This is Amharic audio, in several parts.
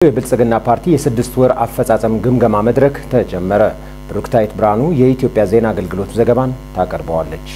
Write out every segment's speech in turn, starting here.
የብልጽግና ፓርቲ የ6 ወር አፈጻጸም ግምገማ መድረክ ተጀመረ። ብሩክታይት ብርሃኑ የኢትዮጵያ ዜና አገልግሎት ዘገባን ታቀርበዋለች።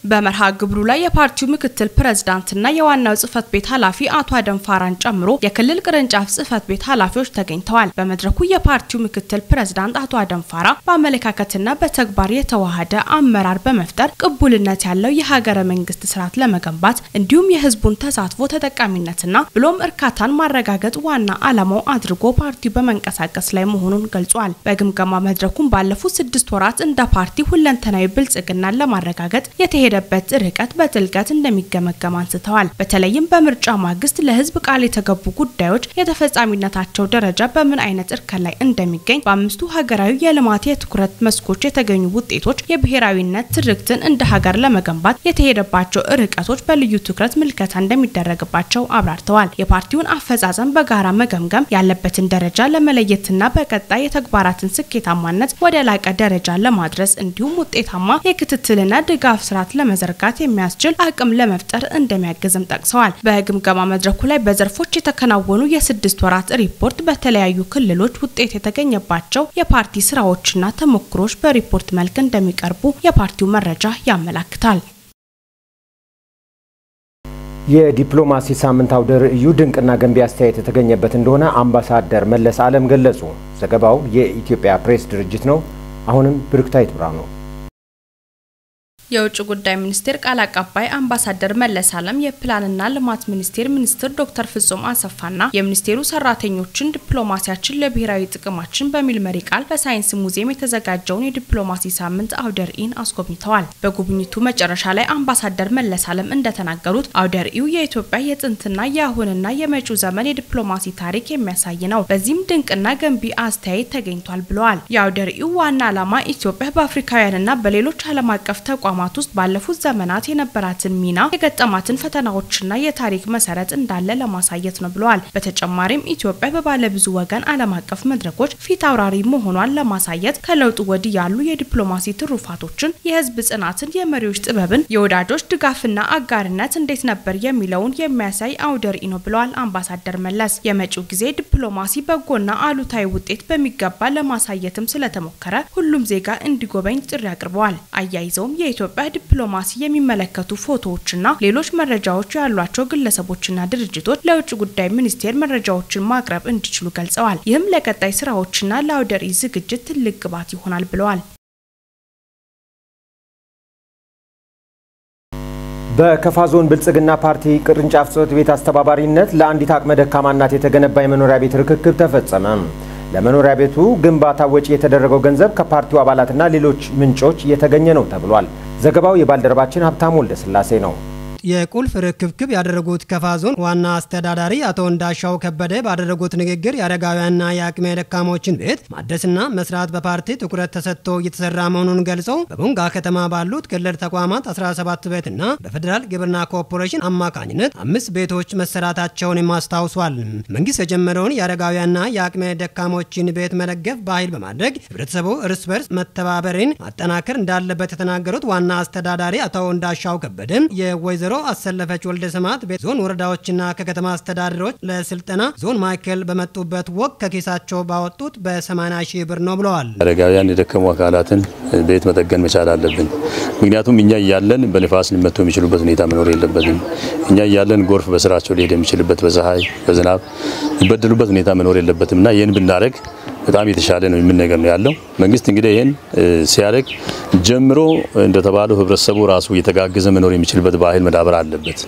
በመርሃ ግብሩ ላይ የፓርቲው ምክትል ፕሬዝዳንትና የዋናው ጽህፈት ቤት ኃላፊ አቶ አደንፋራን ጨምሮ የክልል ቅርንጫፍ ጽህፈት ቤት ኃላፊዎች ተገኝተዋል። በመድረኩ የፓርቲው ምክትል ፕሬዝዳንት አቶ አደንፋራ በአመለካከትና በተግባር የተዋሃደ አመራር በመፍጠር ቅቡልነት ያለው የሀገረ መንግስት ስርዓት ለመገንባት እንዲሁም የህዝቡን ተሳትፎ ተጠቃሚነትና ብሎም እርካታን ማረጋገጥ ዋና ዓላማው አድርጎ ፓርቲው በመንቀሳቀስ ላይ መሆኑን ገልጿል። በግምገማ መድረኩ ባለፉት 6 ወራት እንደ ፓርቲ ሁለንተናዊ ብልጽግናን ለማረጋገጥ በት ርቀት በጥልቀት እንደሚገመገም አንስተዋል። በተለይም በምርጫ ማግስት ለህዝብ ቃል የተገቡ ጉዳዮች የተፈጻሚነታቸው ደረጃ በምን አይነት እርከን ላይ እንደሚገኝ በአምስቱ ሀገራዊ የልማት የትኩረት መስኮች የተገኙ ውጤቶች የብሔራዊነት ትርክትን እንደ ሀገር ለመገንባት የተሄደባቸው ርቀቶች በልዩ ትኩረት ምልከታ እንደሚደረግባቸው አብራርተዋል። የፓርቲውን አፈጻጸም በጋራ መገምገም ያለበትን ደረጃ ለመለየትና በቀጣይ የተግባራትን ስኬታማነት ወደ ላቀ ደረጃ ለማድረስ እንዲሁም ውጤታማ የክትትልና ድጋፍ ስርዓት ለመዘርጋት የሚያስችል አቅም ለመፍጠር እንደሚያግዝም ጠቅሰዋል። በግምገማ መድረኩ ላይ በዘርፎች የተከናወኑ የ6 ወራት ሪፖርት በተለያዩ ክልሎች ውጤት የተገኘባቸው የፓርቲ ስራዎችና ተሞክሮች በሪፖርት መልክ እንደሚቀርቡ የፓርቲው መረጃ ያመለክታል። የዲፕሎማሲ ሳምንት አውደ ርዕዩ ድንቅና ገንቢ አስተያየት የተገኘበት እንደሆነ አምባሳደር መለስ ዓለም ገለጹ። ዘገባው የኢትዮጵያ ፕሬስ ድርጅት ነው። አሁንም ብሩክታይት ብርሃኑ የውጭ ጉዳይ ሚኒስቴር ቃል አቀባይ አምባሳደር መለስ ዓለም የፕላንና ልማት ሚኒስትር ዶክተር ፍጹም አሰፋና የሚኒስቴሩ ሰራተኞችን ዲፕሎማሲያችን ለብሔራዊ ጥቅማችን በሚል መሪ ቃል በሳይንስ ሙዚየም የተዘጋጀውን የዲፕሎማሲ ሳምንት አውደ ርዕይን አስጎብኝተዋል። በጉብኝቱ መጨረሻ ላይ አምባሳደር መለስ ዓለም እንደተናገሩት አውደ ርዕዩ የኢትዮጵያ የጥንትና የአሁንና የመጪው ዘመን የዲፕሎማሲ ታሪክ የሚያሳይ ነው። በዚህም ድንቅና ገንቢ አስተያየት ተገኝቷል ብለዋል። የአውደ ርዕዩ ዋና ዓላማ ኢትዮጵያ በአፍሪካውያንና በሌሎች ዓለም አቀፍ ተቋማት ውስጥ ባለፉት ዘመናት የነበራትን ሚና የገጠማትን ፈተናዎችና የታሪክ መሰረት እንዳለ ለማሳየት ነው ብለዋል። በተጨማሪም ኢትዮጵያ በባለ ብዙ ወገን ዓለም አቀፍ መድረኮች ፊት አውራሪ መሆኗን ለማሳየት ከለውጡ ወዲህ ያሉ የዲፕሎማሲ ትሩፋቶችን፣ የህዝብ ጽናትን፣ የመሪዎች ጥበብን፣ የወዳጆች ድጋፍና አጋርነት እንዴት ነበር የሚለውን የሚያሳይ አውደ ርዕይ ነው ብለዋል አምባሳደር መለስ። የመጪው ጊዜ ዲፕሎማሲ በጎና አሉታዊ ውጤት በሚገባ ለማሳየትም ስለተሞከረ ሁሉም ዜጋ እንዲጎበኝ ጥሪ አቅርበዋል። አያይዘውም የኢትዮጵያ ዲፕሎማሲ የሚመለከቱ ፎቶዎችና ሌሎች መረጃዎች ያሏቸው ግለሰቦችና ድርጅቶች ለውጭ ጉዳይ ሚኒስቴር መረጃዎችን ማቅረብ እንዲችሉ ገልጸዋል። ይህም ለቀጣይ ስራዎችና ለአውደ ርዕይ ዝግጅት ትልቅ ግብዓት ይሆናል ብለዋል። በከፋ ዞን ብልጽግና ፓርቲ ቅርንጫፍ ጽህፈት ቤት አስተባባሪነት ለአንዲት አቅመ ደካማ እናት የተገነባ የመኖሪያ ቤት ርክክብ ተፈጸመ። ለመኖሪያ ቤቱ ግንባታ ወጪ የተደረገው ገንዘብ ከፓርቲው አባላትና ሌሎች ምንጮች የተገኘ ነው ተብሏል። ዘገባው የባልደረባችን ሀብታሙ ወልደስላሴ ነው። የቁልፍ ርክክብ ያደረጉት ከፋ ዞን ዋና አስተዳዳሪ አቶ እንዳሻው ከበደ ባደረጉት ንግግር የአረጋውያንና የአቅመ ደካሞችን ቤት ማደስና መስራት በፓርቲ ትኩረት ተሰጥቶ እየተሰራ መሆኑን ገልጸው በቦንጋ ከተማ ባሉት ክልል ተቋማት 17 ቤትና በፌደራል ግብርና ኮርፖሬሽን አማካኝነት 5 ቤቶች መሰራታቸውን ማስታውሷል። መንግስት የጀመረውን የአረጋውያንና የአቅመ ደካሞችን ቤት መደገፍ ባህል በማድረግ ህብረተሰቡ እርስ በርስ መተባበርን ማጠናከር እንዳለበት የተናገሩት ዋና አስተዳዳሪ አቶ እንዳሻው ከበደ የወይዘሮ አሰለፈች ወልደ ሰማት በዞን ወረዳዎችና ከከተማ አስተዳደሮች ለስልጠና ዞን ማዕከል በመጡበት ወቅት ከኪሳቸው ባወጡት በ80 ሺህ ብር ነው ብለዋል። አረጋውያን የደከሙ አካላትን ቤት መጠገን መቻል አለብን። ምክንያቱም እኛ ያለን በንፋስ ሊመቱ የሚችሉበት ሁኔታ መኖር የለበትም። እኛ ያለን ጎርፍ በስራቸው ሊሄድ የሚችልበት በፀሐይ በዝናብ ይበደሉበት ሁኔታ መኖር የለበትምና ይሄን ብናረግ በጣም የተሻለ ነው ምን ነገር ነው ያለው። መንግስት እንግዲህ ይሄን ሲያደርግ ጀምሮ እንደተባለው ህብረተሰቡ ራሱ የተጋገዘ መኖር የሚችልበት ባህል መዳበር አለበት።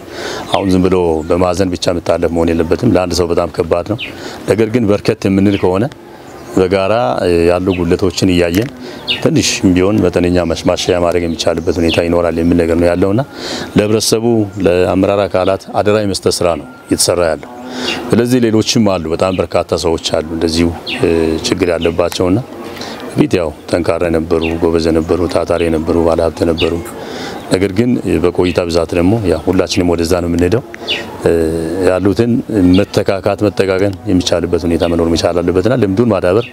አሁን ዝም ብሎ በማዘን ብቻ መታለፍ መሆን የለበትም። ለአንድ ሰው በጣም ከባድ ነው። ነገር ግን በርከት የምንል ከሆነ በጋራ ያሉ ጉለቶችን እያየን ትንሽ ቢሆን መጠነኛ ማሻሻያ ማድረግ የሚቻልበት ሁኔታ ይኖራል የሚል ነገር ነው ያለውና ለህብረተሰቡ ለአመራር አካላት አደራ የመስጠት ስራ ነው እየተሰራ ያለው። ስለዚህ ሌሎችም አሉ በጣም በርካታ ሰዎች አሉ እንደዚሁ ችግር ያለባቸውና ቢት ያው ተንካራ ነበሩ፣ ጎበዝ ነበሩ፣ ታታሪ ነበሩ፣ ባለሀብት ነበሩ። ነገር ግን በቆይታ ብዛት ደግሞ ያ ሁላችንም ወደዛ ነው የምንሄደው። ያሉትን መተካካት መጠጋገን የሚቻልበት ሁኔታ መኖር መቻል አለበትና ልምዱን ማዳበር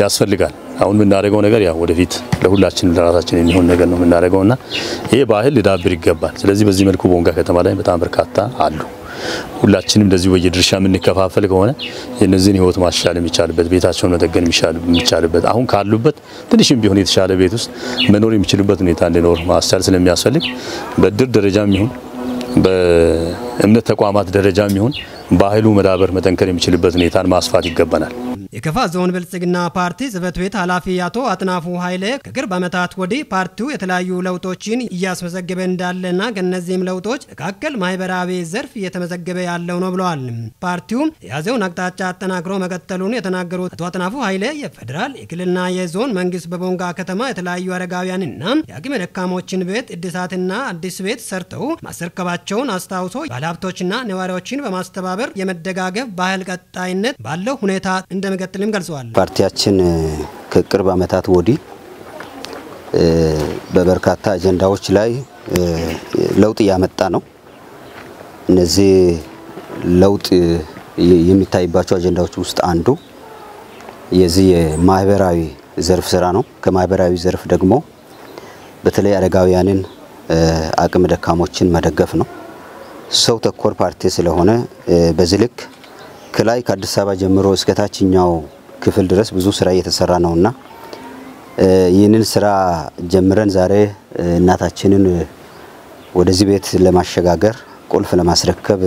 ያስፈልጋል። አሁን የምናደርገው ነገር ያ ወደፊት ለሁላችንም ለራሳችን የሚሆን ነገር ነው የምናደርገውና ይሄ ባህል ሊዳብር ይገባል። ስለዚህ በዚህ መልኩ ቦንጋ ከተማ ላይ በጣም በርካታ አሉ ሁላችንም እንደዚህ በየድርሻ የምንከፋፈል ከሆነ የነዚህን ህይወት ማሻሻል የሚቻልበት ቤታቸውን መጠገን የሚቻልበት አሁን ካሉበት ትንሽም ቢሆን የተሻለ ቤት ውስጥ መኖር የሚችሉበት ሁኔታ እንዲኖር ማስቻል ስለሚያስፈልግ በድር ደረጃም ይሁን በእምነት ተቋማት ደረጃም ይሁን ባህሉ መዳበር መጠንከር የሚችልበት ሁኔታን ማስፋት ይገባናል። የከፋ ዞን ብልጽግና ፓርቲ ጽህፈት ቤት ኃላፊ አቶ አጥናፉ ኃይሌ ከቅርብ ዓመታት ወዲህ ፓርቲው የተለያዩ ለውጦችን እያስመዘገበ እንዳለና ከነዚህም ለውጦች መካከል ማህበራዊ ዘርፍ እየተመዘገበ ያለው ነው ብለዋል። ፓርቲው የያዘውን አቅጣጫ አጠናክሮ መቀጠሉን የተናገሩት አቶ አጥናፉ ኃይሌ የፌደራል የክልልና የዞን መንግስት በቦንጋ ከተማ የተለያዩ አረጋውያንና የአቅመ ደካሞችን ቤት እድሳትና አዲስ ቤት ሰርተው ማስረከባቸውን አስታውሶ ባለሀብቶችና ነዋሪዎችን በማስተባበር የመደጋገፍ ባህል ቀጣይነት ባለው ሁኔታ እንደሚቀጥልም ገልጸዋል። ፓርቲያችን ከቅርብ ዓመታት ወዲህ በበርካታ አጀንዳዎች ላይ ለውጥ ያመጣ ነው። እነዚህ ለውጥ የሚታይባቸው አጀንዳዎች ውስጥ አንዱ የዚህ የማህበራዊ ዘርፍ ስራ ነው። ከማህበራዊ ዘርፍ ደግሞ በተለይ አረጋውያንን አቅመ ደካሞችን መደገፍ ነው። ሰው ተኮር ፓርቲ ስለሆነ በዚህ ልክ ከላይ ከአዲስ አበባ ጀምሮ እስከ ታችኛው ክፍል ድረስ ብዙ ስራ እየተሰራ ነውና ይህንን ስራ ጀምረን ዛሬ እናታችንን ወደዚህ ቤት ለማሸጋገር ቁልፍ ለማስረከብ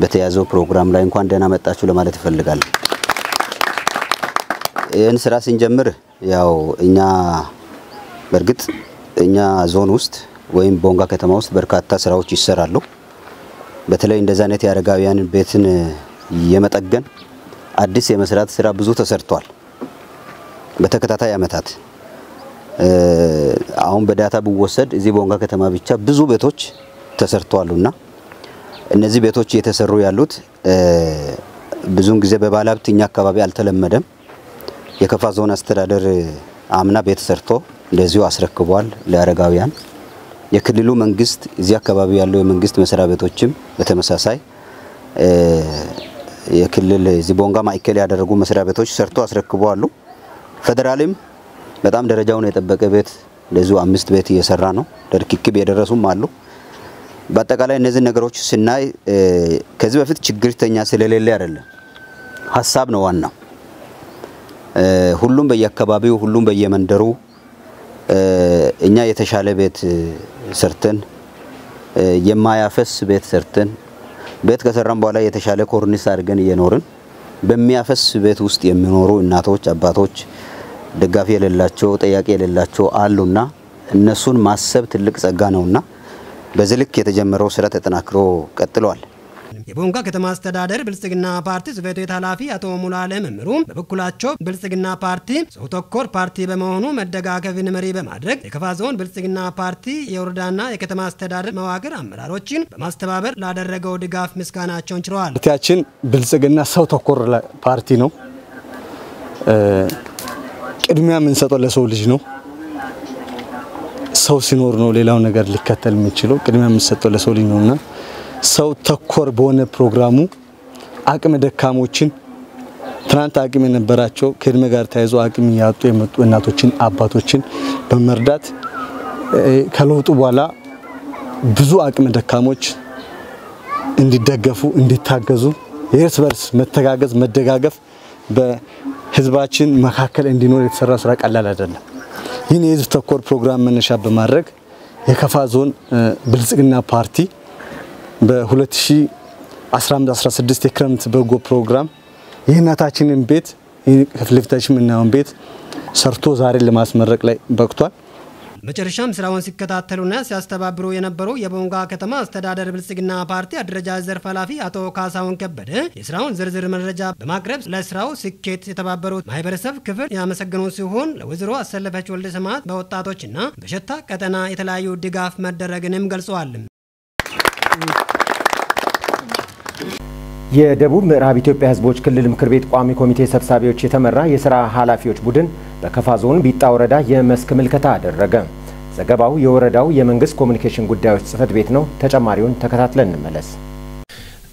በተያዘው ፕሮግራም ላይ እንኳን ደህና መጣችሁ ለማለት እፈልጋለሁ። ይህን ስራ ስንጀምር ያው በርግጥ እኛ ዞን ውስጥ ወይም ቦንጋ ከተማ ውስጥ በርካታ ስራዎች ይሰራሉ። በተለይ እንደዛ አይነት ያረጋውያንን ቤትን የመጠገን አዲስ የመስራት ስራ ብዙ ተሰርቷል በተከታታይ አመታት። አሁን በዳታ ቢወሰድ እዚህ ቦንጋ ከተማ ብቻ ብዙ ቤቶች ተሰርተዋልና እነዚህ ቤቶች እየተሰሩ ያሉት ብዙን ጊዜ በባለሀብትኛ አካባቢ አልተለመደም። የከፋ ዞን አስተዳደር አምና ቤት ሰርቶ እንደዚሁ አስረክቧል ለአረጋውያን። የክልሉ መንግስት እዚህ አካባቢ ያለው የመንግስት መስሪያ ቤቶችም በተመሳሳይ የክልል እዚህ ቦንጋ ማዕከል ያደረጉ መስሪያ ቤቶች ሰርቶ አስረክበዋል። ፌደራልም በጣም ደረጃውን የጠበቀ ቤት እንደዚሁ 5 ቤት እየሰራ ነው። ለርክክብ የደረሱም አሉ። በአጠቃላይ እነዚህ ነገሮች ስናይ ከዚህ በፊት ችግርተኛ ስለሌለ አይደለም፣ ሐሳብ ነው ዋናው። ሁሉም በየአካባቢው ሁሉም በየመንደሩ እኛ የተሻለ ቤት ሰርተን የማያፈስ ቤት ሰርተን ቤት ከሰራን በኋላ የተሻለ ኮርኒስ አድርገን እየኖርን በሚያፈስ ቤት ውስጥ የሚኖሩ እናቶች አባቶች ደጋፊ የሌላቸው ጠያቂ የሌላቸው አሉና እነሱን ማሰብ ትልቅ ጸጋ ነውና በዚህ ልክ የተጀመረው ስራ ተጠናክሮ ቀጥሏል። የቦንጋ ከተማ አስተዳደር ብልጽግና ፓርቲ ጽህፈት ቤት ኃላፊ አቶ ሙላለም መምሩ በበኩላቸው ብልጽግና ፓርቲ ሰው ተኮር ፓርቲ በመሆኑ መደጋገፍን መሪ በማድረግ የከፋ ዞን ብልጽግና ፓርቲ የወረዳና የከተማ አስተዳደር መዋቅር አመራሮችን በማስተባበር ላደረገው ድጋፍ ምስጋናቸውን ችረዋል። ፓርቲያችን ብልጽግና ሰው ተኮር ፓርቲ ነው። ቅድሚያ የምንሰጠው ለሰው ልጅ ነው። ሰው ሲኖር ነው ሌላው ነገር ሊከተል የሚችለው። ቅድሚያ የምንሰጠው ለሰው ልጅ ነውና ሰው ተኮር በሆነ ፕሮግራሙ አቅመ ደካሞችን ትናንት አቅም የነበራቸው ከእድሜ ጋር ተያይዞ አቅም ያጡ የመጡ እናቶችን አባቶችን በመርዳት ከለውጡ በኋላ ብዙ አቅመ ደካሞች እንዲደገፉ እንዲታገዙ የእርስ በርስ መተጋገዝ መደጋገፍ በህዝባችን መካከል እንዲኖር የተሰራ ስራ ቀላል አይደለም። ይህን የህዝብ ተኮር ፕሮግራም መነሻ በማድረግ የከፋ ዞን ብልጽግና ፓርቲ በ2015-16 የክረምት በጎ ፕሮግራም የእናታችንን ቤት ከፍለፍታችን ምናውን ቤት ሰርቶ ዛሬ ለማስመረቅ ላይ በቅቷል። በመጨረሻም ስራውን ሲከታተሉና ሲያስተባብሩ የነበሩ የቦንጋ ከተማ አስተዳደር ብልጽግና ፓርቲ አደረጃጀት ዘርፍ ኃላፊ አቶ ካሳሁን ከበደ የስራውን ዝርዝር መረጃ በማቅረብ ለስራው ስኬት የተባበሩት ማህበረሰብ ክፍል ያመሰገኑ ሲሆን ለወይዘሮ አሰለፈች ወልደ ሰማዕት በወጣቶችና በሸታ ቀጠና የተለያዩ ድጋፍ መደረግንም ገልጸዋል። የደቡብ ምዕራብ ኢትዮጵያ ህዝቦች ክልል ምክር ቤት ቋሚ ኮሚቴ ሰብሳቢዎች የተመራ የሥራ ኃላፊዎች ቡድን በከፋ ዞን ቢጣ ወረዳ የመስክ ምልከታ አደረገ። ዘገባው የወረዳው የመንግስት ኮሙኒኬሽን ጉዳዮች ጽህፈት ቤት ነው። ተጨማሪውን ተከታትለን እንመለስ።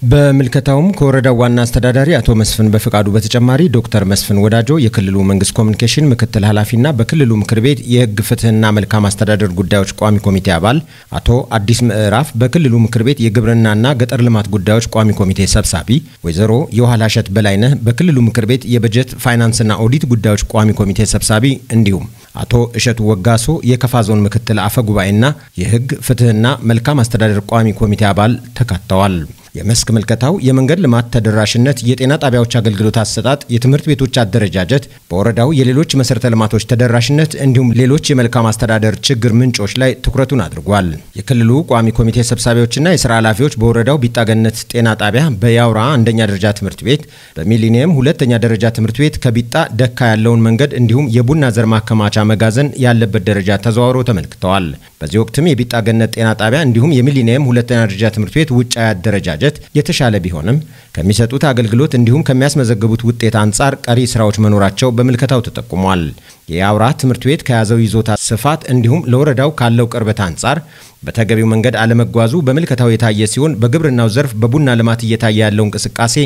በምልከታውም ከወረዳው ዋና አስተዳዳሪ አቶ መስፍን በፍቃዱ በተጨማሪ ዶክተር መስፍን ወዳጆ የክልሉ መንግስት ኮሙኒኬሽን ምክትል ኃላፊና በክልሉ ምክር ቤት የህግ ፍትህና መልካም አስተዳደር ጉዳዮች ቋሚ ኮሚቴ አባል አቶ አዲስ ምዕራፍ በክልሉ ምክር ቤት የግብርናና ገጠር ልማት ጉዳዮች ቋሚ ኮሚቴ ሰብሳቢ ወይዘሮ የውሃላሸት በላይነህ በክልሉ ምክር ቤት የበጀት ፋይናንስና ኦዲት ጉዳዮች ቋሚ ኮሚቴ ሰብሳቢ እንዲሁም አቶ እሸቱ ወጋሶ የከፋ ዞን ምክትል አፈ ጉባኤና የህግ ፍትህና መልካም አስተዳደር ቋሚ ኮሚቴ አባል ተካተዋል። የመስክ ምልከታው የመንገድ ልማት ተደራሽነት፣ የጤና ጣቢያዎች አገልግሎት አሰጣጥ፣ የትምህርት ቤቶች አደረጃጀት፣ በወረዳው የሌሎች መሰረተ ልማቶች ተደራሽነት እንዲሁም ሌሎች የመልካም አስተዳደር ችግር ምንጮች ላይ ትኩረቱን አድርጓል። የክልሉ ቋሚ ኮሚቴ ሰብሳቢዎችና የሥራ ኃላፊዎች በወረዳው ቢጣገነት ጤና ጣቢያ፣ በያውራ አንደኛ ደረጃ ትምህርት ቤት፣ በሚሊኒየም ሁለተኛ ደረጃ ትምህርት ቤት ከቢጣ ደካ ያለውን መንገድ እንዲሁም የቡና ዘር ማከማቻ መጋዘን ያለበት ደረጃ ተዘዋውረው ተመልክተዋል። በዚህ ወቅትም የቢጣገነት ጤና ጣቢያ እንዲሁም የሚሊኒየም ሁለተኛ ደረጃ ትምህርት ቤት ውጫዊ አደረጃጀት የተሻለ ቢሆንም ከሚሰጡት አገልግሎት እንዲሁም ከሚያስመዘግቡት ውጤት አንጻር ቀሪ ስራዎች መኖራቸው በምልከታው ተጠቁሟል። የያውራ ትምህርት ቤት ከያዘው ይዞታ ስፋት እንዲሁም ለወረዳው ካለው ቅርበት አንጻር በተገቢው መንገድ አለመጓዙ በምልከታው የታየ ሲሆን በግብርናው ዘርፍ በቡና ልማት እየታየ ያለው እንቅስቃሴ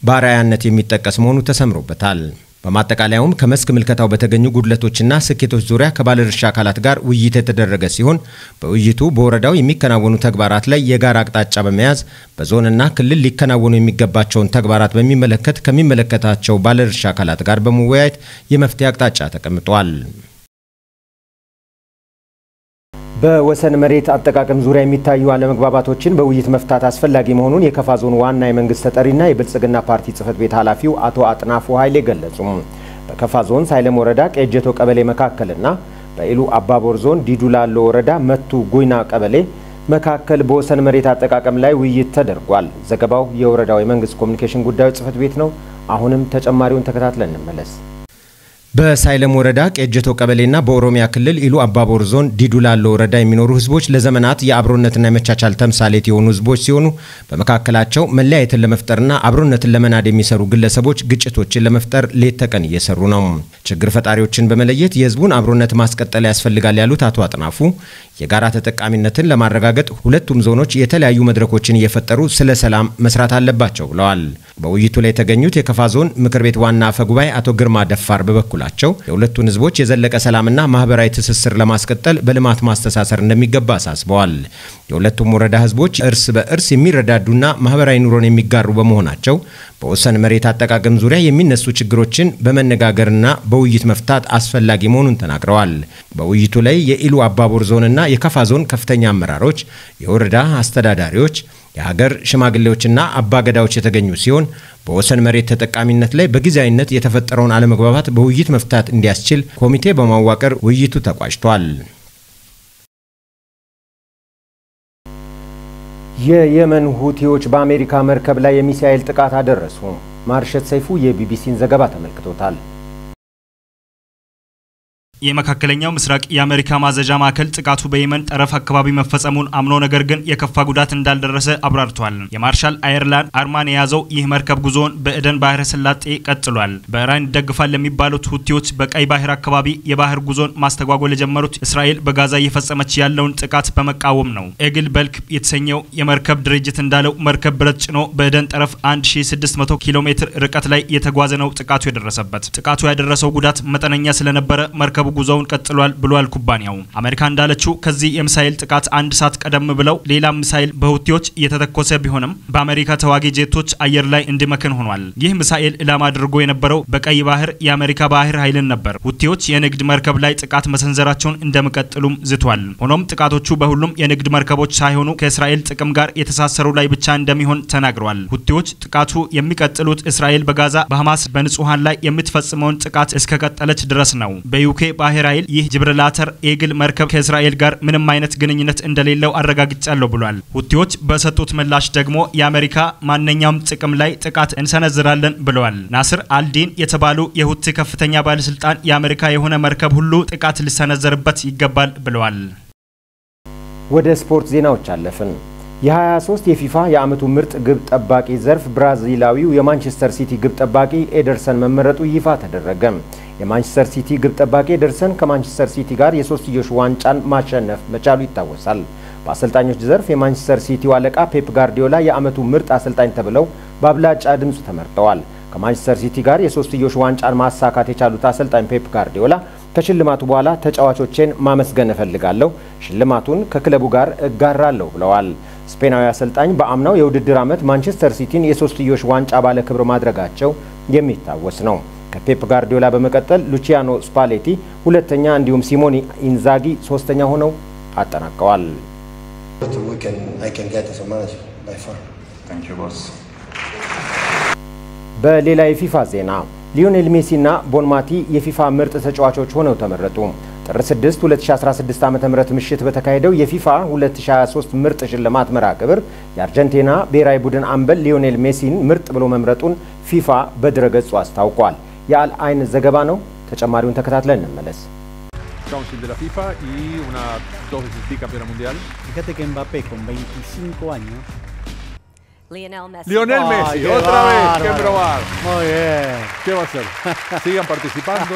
በአርአያነት የሚጠቀስ መሆኑ ተሰምሮበታል። በማጠቃለያውም ከመስክ ምልከታው በተገኙ ጉድለቶችና ስኬቶች ዙሪያ ከባለድርሻ አካላት ጋር ውይይት የተደረገ ሲሆን በውይይቱ በወረዳው የሚከናወኑ ተግባራት ላይ የጋራ አቅጣጫ በመያዝ በዞንና ክልል ሊከናወኑ የሚገባቸውን ተግባራት በሚመለከት ከሚመለከታቸው ባለድርሻ አካላት ጋር በመወያየት የመፍትሄ አቅጣጫ ተቀምጧል። በወሰን መሬት አጠቃቀም ዙሪያ የሚታዩ አለመግባባቶችን በውይይት መፍታት አስፈላጊ መሆኑን የከፋ ዞን ዋና የመንግስት ተጠሪና የብልጽግና ፓርቲ ጽህፈት ቤት ኃላፊው አቶ አጥናፉ ኃይሌ ገለጹ። በከፋ ዞን ሳይለም ወረዳ ቀጀቶ ቀበሌ መካከልና በኢሉ አባቦር ዞን ዲዱላሎ ወረዳ መቱ ጉይና ቀበሌ መካከል በወሰን መሬት አጠቃቀም ላይ ውይይት ተደርጓል። ዘገባው የወረዳው የመንግስት ኮሙኒኬሽን ጉዳዮች ጽህፈት ቤት ነው። አሁንም ተጨማሪውን ተከታትለን እንመለስ። በሳይለም ወረዳ ቀጀቶ ቀበሌና በኦሮሚያ ክልል ኢሉ አባቦር ዞን ዲዱላሎ ወረዳ የሚኖሩ ህዝቦች ለዘመናት የአብሮነትና የመቻቻል ተምሳሌት የሆኑ ህዝቦች ሲሆኑ በመካከላቸው መለያየትን ለመፍጠርና አብሮነትን ለመናድ የሚሰሩ ግለሰቦች ግጭቶችን ለመፍጠር ሌት ተቀን እየሰሩ ነው። ችግር ፈጣሪዎችን በመለየት የህዝቡን አብሮነት ማስቀጠል ያስፈልጋል ያሉት አቶ አጥናፉ የጋራ ተጠቃሚነትን ለማረጋገጥ ሁለቱም ዞኖች የተለያዩ መድረኮችን እየፈጠሩ ስለ ሰላም መስራት አለባቸው ብለዋል። በውይይቱ ላይ የተገኙት የከፋ ዞን ምክር ቤት ዋና አፈ ጉባኤ አቶ ግርማ ደፋር በበኩላቸው የሁለቱን ህዝቦች የዘለቀ ሰላምና ማህበራዊ ትስስር ለማስቀጠል በልማት ማስተሳሰር እንደሚገባ አሳስበዋል። የሁለቱም ወረዳ ህዝቦች እርስ በእርስ የሚረዳዱና ማህበራዊ ኑሮን የሚጋሩ በመሆናቸው በወሰን መሬት አጠቃቀም ዙሪያ የሚነሱ ችግሮችን በመነጋገርና በውይይት መፍታት አስፈላጊ መሆኑን ተናግረዋል። በውይይቱ ላይ የኢሉ አባቦር ዞንና የከፋ ዞን ከፍተኛ አመራሮች፣ የወረዳ አስተዳዳሪዎች፣ የሀገር ሽማግሌዎችና አባገዳዎች የተገኙ ሲሆን በወሰን መሬት ተጠቃሚነት ላይ በጊዜያዊነት የተፈጠረውን አለመግባባት በውይይት መፍታት እንዲያስችል ኮሚቴ በማዋቀር ውይይቱ ተቋጭቷል። የየመን ሁቲዎች በአሜሪካ መርከብ ላይ የሚሳኤል ጥቃት አደረሱ። ማርሸት ሰይፉ የቢቢሲን ዘገባ ተመልክቶታል። የመካከለኛው ምስራቅ የአሜሪካ ማዘዣ ማዕከል ጥቃቱ በየመን ጠረፍ አካባቢ መፈጸሙን አምኖ ነገር ግን የከፋ ጉዳት እንዳልደረሰ አብራርቷል። የማርሻል አየርላንድ አርማን የያዘው ይህ መርከብ ጉዞውን በኤደን ባህረ ሰላጤ ቀጥሏል። በኢራን ይደግፋል ለሚባሉት ሁቲዎች በቀይ ባህር አካባቢ የባህር ጉዞን ማስተጓጎል የጀመሩት እስራኤል በጋዛ እየፈጸመች ያለውን ጥቃት በመቃወም ነው። ኤግል በልክ የተሰኘው የመርከብ ድርጅት እንዳለው መርከብ ብረት ጭኖ በኤደን ጠረፍ 1600 ኪሎ ሜትር ርቀት ላይ የተጓዘ ነው ጥቃቱ የደረሰበት። ጥቃቱ ያደረሰው ጉዳት መጠነኛ ስለነበረ መርከቡ ጉዞውን ቀጥሏል ብሏል ኩባንያው። አሜሪካ እንዳለችው ከዚህ የሚሳኤል ጥቃት አንድ ሰዓት ቀደም ብለው ሌላ ሚሳኤል በሁቲዎች እየተተኮሰ ቢሆንም በአሜሪካ ተዋጊ ጄቶች አየር ላይ እንዲመክን ሆኗል። ይህ ሚሳኤል ኢላማ አድርጎ የነበረው በቀይ ባህር የአሜሪካ ባህር ኃይልን ነበር። ሁቲዎች የንግድ መርከብ ላይ ጥቃት መሰንዘራቸውን እንደሚቀጥሉም ዝቷል። ሆኖም ጥቃቶቹ በሁሉም የንግድ መርከቦች ሳይሆኑ ከእስራኤል ጥቅም ጋር የተሳሰሩ ላይ ብቻ እንደሚሆን ተናግረዋል። ሁቲዎች ጥቃቱ የሚቀጥሉት እስራኤል በጋዛ በሐማስ በንጹሃን ላይ የምትፈጽመውን ጥቃት እስከቀጠለች ድረስ ነው። በዩኬ ባህር ኃይል ይህ ጅብረላተር ኤግል መርከብ ከእስራኤል ጋር ምንም አይነት ግንኙነት እንደሌለው አረጋግጫለሁ ብሏል። ሁቲዎች በሰጡት ምላሽ ደግሞ የአሜሪካ ማንኛውም ጥቅም ላይ ጥቃት እንሰነዝራለን ብለዋል። ናስር አልዲን የተባሉ የሁቲ ከፍተኛ ባለስልጣን የአሜሪካ የሆነ መርከብ ሁሉ ጥቃት ሊሰነዘርበት ይገባል ብለዋል። ወደ ስፖርት ዜናዎች አለፍን። የ23 የፊፋ የዓመቱ ምርጥ ግብ ጠባቂ ዘርፍ ብራዚላዊው የማንቸስተር ሲቲ ግብ ጠባቂ ኤደርሰን መመረጡ ይፋ ተደረገ። የማንቸስተር ሲቲ ግብ ጠባቂ ኤደርሰን ከማንቸስተር ሲቲ ጋር የሶስትዮሽ ዋንጫን ማሸነፍ መቻሉ ይታወሳል። በአሰልጣኞች ዘርፍ የማንቸስተር ሲቲው አለቃ ፔፕ ጋርዲዮላ የዓመቱ ምርጥ አሰልጣኝ ተብለው በአብላጫ ድምጽ ተመርጠዋል። ከማንቸስተር ሲቲ ጋር የሶስትዮሽ ዋንጫን ማሳካት የቻሉት አሰልጣኝ ፔፕ ጋርዲዮላ ከሽልማቱ በኋላ ተጫዋቾቼን ማመስገን እፈልጋለሁ፣ ሽልማቱን ከክለቡ ጋር እጋራለሁ ብለዋል። ስፔናዊ አሰልጣኝ በአምናው የውድድር ዓመት ማንቸስተር ሲቲን የሶስትዮሽ ዋንጫ ባለ ክብር ማድረጋቸው የሚታወስ ነው። ከፔፕ ጋርዲዮላ በመቀጠል ሉቺያኖ ስፓሌቲ ሁለተኛ እንዲሁም ሲሞኒ ኢንዛጊ ሶስተኛ ሆነው አጠናቀዋል። በሌላ የፊፋ ዜና ሊዮኔል ሜሲና ቦንማቲ የፊፋ ምርጥ ተጫዋቾች ሆነው ተመረጡ። ጥር 6 2016 ዓ.ም ምሽት በተካሄደው የፊፋ 2023 ምርጥ ሽልማት መርሃ ግብር የአርጀንቲና ብሔራዊ ቡድን አምበል ሊዮኔል ሜሲን ምርጥ ብሎ መምረጡን ፊፋ በድረገጹ አስታውቋል። የአል አይን ዘገባ ነው። ተጨማሪውን ተከታትለን እንመለስ። Council de la FIFA y una dos veces campeona mundial. Fíjate que Mbappé con 25 años. Lionel Messi, otra vez, qué probar. Muy bien. ¿Qué va a hacer? Sigan participando.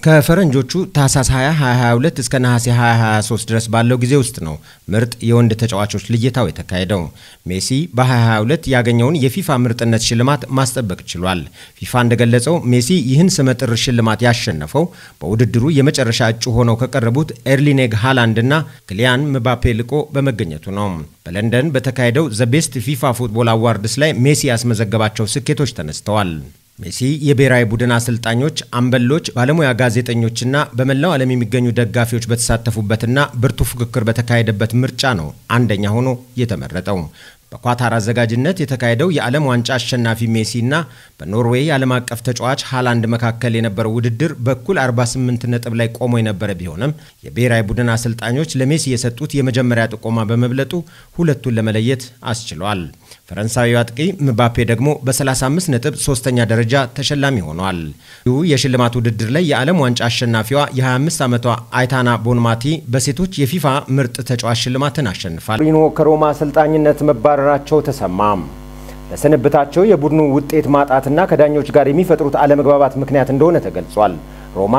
ከፈረንጆቹ ታህሳስ 2022 እስከ ነሐሴ 2023 ድረስ ባለው ጊዜ ውስጥ ነው ምርጥ የወንድ ተጫዋቾች ልየታው የተካሄደው። ሜሲ በ2022 ያገኘውን የፊፋ ምርጥነት ሽልማት ማስጠበቅ ችሏል። ፊፋ እንደገለጸው ሜሲ ይህን ስመጥር ሽልማት ያሸነፈው በውድድሩ የመጨረሻ እጩ ሆነው ከቀረቡት ኤርሊንግ ሃላንድ እና ክሊያን ምባፔ ልቆ በመገኘቱ ነው። በለንደን በተካሄደው ዘ ቤስት ፊፋ ፉትቦል አዋርድስ ላይ ሜሲ ያስመዘገባቸው ስኬቶች ተነስተዋል። ሜሲ የብሔራዊ ቡድን አሰልጣኞች፣ አምበሎች፣ ባለሙያ ጋዜጠኞችና በመላው ዓለም የሚገኙ ደጋፊዎች በተሳተፉበትና ብርቱ ፍክክር በተካሄደበት ምርጫ ነው አንደኛ ሆኖ የተመረጠው። በኳታር አዘጋጅነት የተካሄደው የዓለም ዋንጫ አሸናፊ ሜሲና በኖርዌይ ዓለም አቀፍ ተጫዋች ሃላንድ መካከል የነበረው ውድድር በኩል 48 ነጥብ ላይ ቆሞ የነበረ ቢሆንም የብሔራዊ ቡድን አሰልጣኞች ለሜሲ የሰጡት የመጀመሪያ ጥቆማ በመብለጡ ሁለቱን ለመለየት አስችሏል። ፈረንሳዊው አጥቂ ምባፔ ደግሞ በ35 ነጥብ ሶስተኛ ደረጃ ተሸላሚ ሆኗል። የሽልማት ውድድር ላይ የዓለም ዋንጫ አሸናፊዋ የ25 ዓመቷ አይታና ቦንማቲ በሴቶች የፊፋ ምርጥ ተጫዋች ሽልማትን አሸንፋል። ሪኖ ከሮማ አሰልጣኝነት መባረራቸው ተሰማም። ለስንብታቸው የቡድኑ ውጤት ማጣትና ከዳኞች ጋር የሚፈጥሩት አለመግባባት ምክንያት እንደሆነ ተገልጿል። ሮማ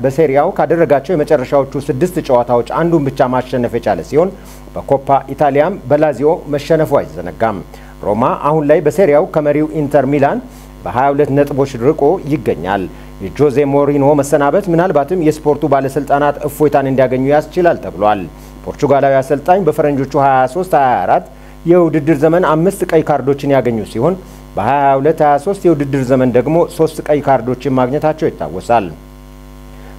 በሴሪያው ካደረጋቸው የመጨረሻዎቹ 6 ጨዋታዎች አንዱን ብቻ ማሸነፍ የቻለ ሲሆን በኮፓ ኢታሊያም በላዚዮ መሸነፉ አይዘነጋም። ሮማ አሁን ላይ በሴሪያው ከመሪው ኢንተር ሚላን በ22 ነጥቦች ርቆ ይገኛል። የጆዜ ሞሪኖ መሰናበት ምናልባትም የስፖርቱ ባለስልጣናት እፎይታን እንዲያገኙ ያስችላል ተብሏል። ፖርቹጋላዊ አሰልጣኝ በፈረንጆቹ 23-24 የውድድር ዘመን 5 ቀይ ካርዶችን ያገኙ ሲሆን በ22-23 የውድድር ዘመን ደግሞ 3 ቀይ ካርዶችን ማግኘታቸው ይታወሳል።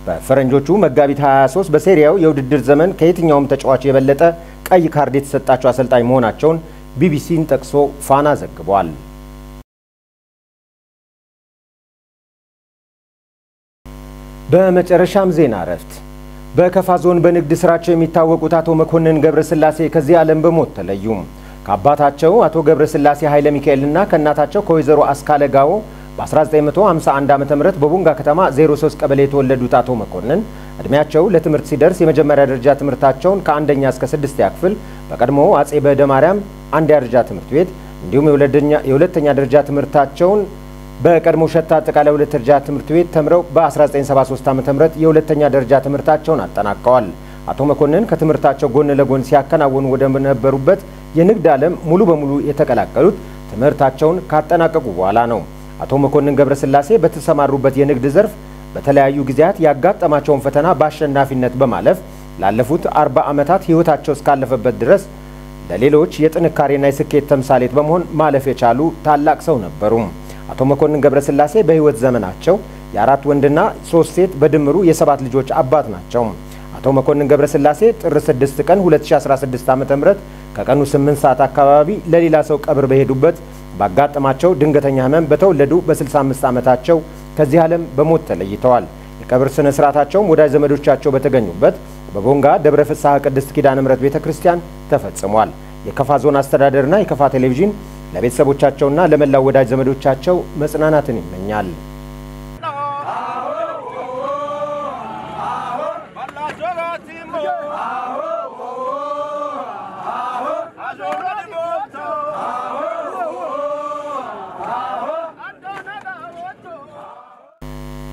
በፈረንጆቹ መጋቢት 23 በሴሪያው የውድድር ዘመን ከየትኛውም ተጫዋች የበለጠ ቀይ ካርድ የተሰጣቸው አሰልጣኝ መሆናቸውን ቢቢሲን ጠቅሶ ፋና ዘግቧል። በመጨረሻም ዜና እረፍት። በከፋ ዞን በንግድ ስራቸው የሚታወቁት አቶ መኮንን ገብረስላሴ ከዚህ ዓለም በሞት ተለዩ። ከአባታቸው አቶ ገብረስላሴ ኃይለ ሚካኤልና ከእናታቸው ከወይዘሮ አስካለ ጋዎ በ1951 ዓ.ም በቡንጋ ከተማ 03 ቀበሌ የተወለዱት አቶ መኮንን እድሜያቸው ለትምህርት ሲደርስ የመጀመሪያ ደረጃ ትምህርታቸውን ከአንደኛ እስከ 6ኛ ክፍል በቀድሞ አጼ በደ ማርያም አንደኛ ደረጃ ትምህርት ቤት እንዲሁም የሁለተኛ ደረጃ ትምህርታቸውን በቀድሞ ሸታ አጠቃላይ ሁለተኛ ደረጃ ትምህርት ቤት ተምረው በ1973 ዓ.ም የሁለተኛ ደረጃ ትምህርታቸውን አጠናቀዋል። አቶ መኮንን ከትምህርታቸው ጎን ለጎን ሲያከናውኑ ወደ ነበሩበት የንግድ ዓለም ሙሉ በሙሉ የተቀላቀሉት ትምህርታቸውን ካጠናቀቁ በኋላ ነው። አቶ መኮንን ገብረስላሴ በተሰማሩበት የንግድ ዘርፍ በተለያዩ ጊዜያት ያጋጠማቸውን ፈተና በአሸናፊነት በማለፍ ላለፉት 40 ዓመታት ህይወታቸው እስካለፈበት ድረስ ለሌሎች የጥንካሬና የስኬት ተምሳሌት በመሆን ማለፍ የቻሉ ታላቅ ሰው ነበሩ። አቶ መኮንን ገብረስላሴ በህይወት ዘመናቸው የ4 ወንድና 3 ሴት በድምሩ የ7 ልጆች አባት ናቸው። አቶ መኮንን ገብረስላሴ ጥር 6 ቀን 2016 ዓ.ም ከቀኑ 8 ሰዓት አካባቢ ለሌላ ሰው ቀብር በሄዱበት ባጋጠማቸው ድንገተኛ ህመም በተወለዱ በ65 ዓመታቸው ከዚህ ዓለም በሞት ተለይተዋል። የቀብር ስነ ስርዓታቸውም ወዳጅ ዘመዶቻቸው በተገኙበት በቦንጋ ደብረ ፍስሐ ቅድስት ኪዳነ ምሕረት ቤተክርስቲያን ተፈጽሟል። የከፋ ዞን አስተዳደርና የከፋ ቴሌቪዥን ለቤተሰቦቻቸውና ለመላው ወዳጅ ዘመዶቻቸው መጽናናትን ይመኛል።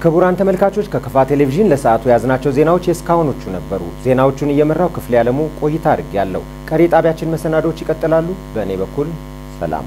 ክቡራን ተመልካቾች ከከፋ ቴሌቪዥን ለሰዓቱ ያዝናቸው ዜናዎች እስካሁኖቹ ነበሩ። ዜናዎቹን እየመራው ክፍለ ያለሙ ቆይታ አድርጌያለሁ። ቀሪ ጣቢያችን መሰናዶች ይቀጥላሉ። በእኔ በኩል ሰላም።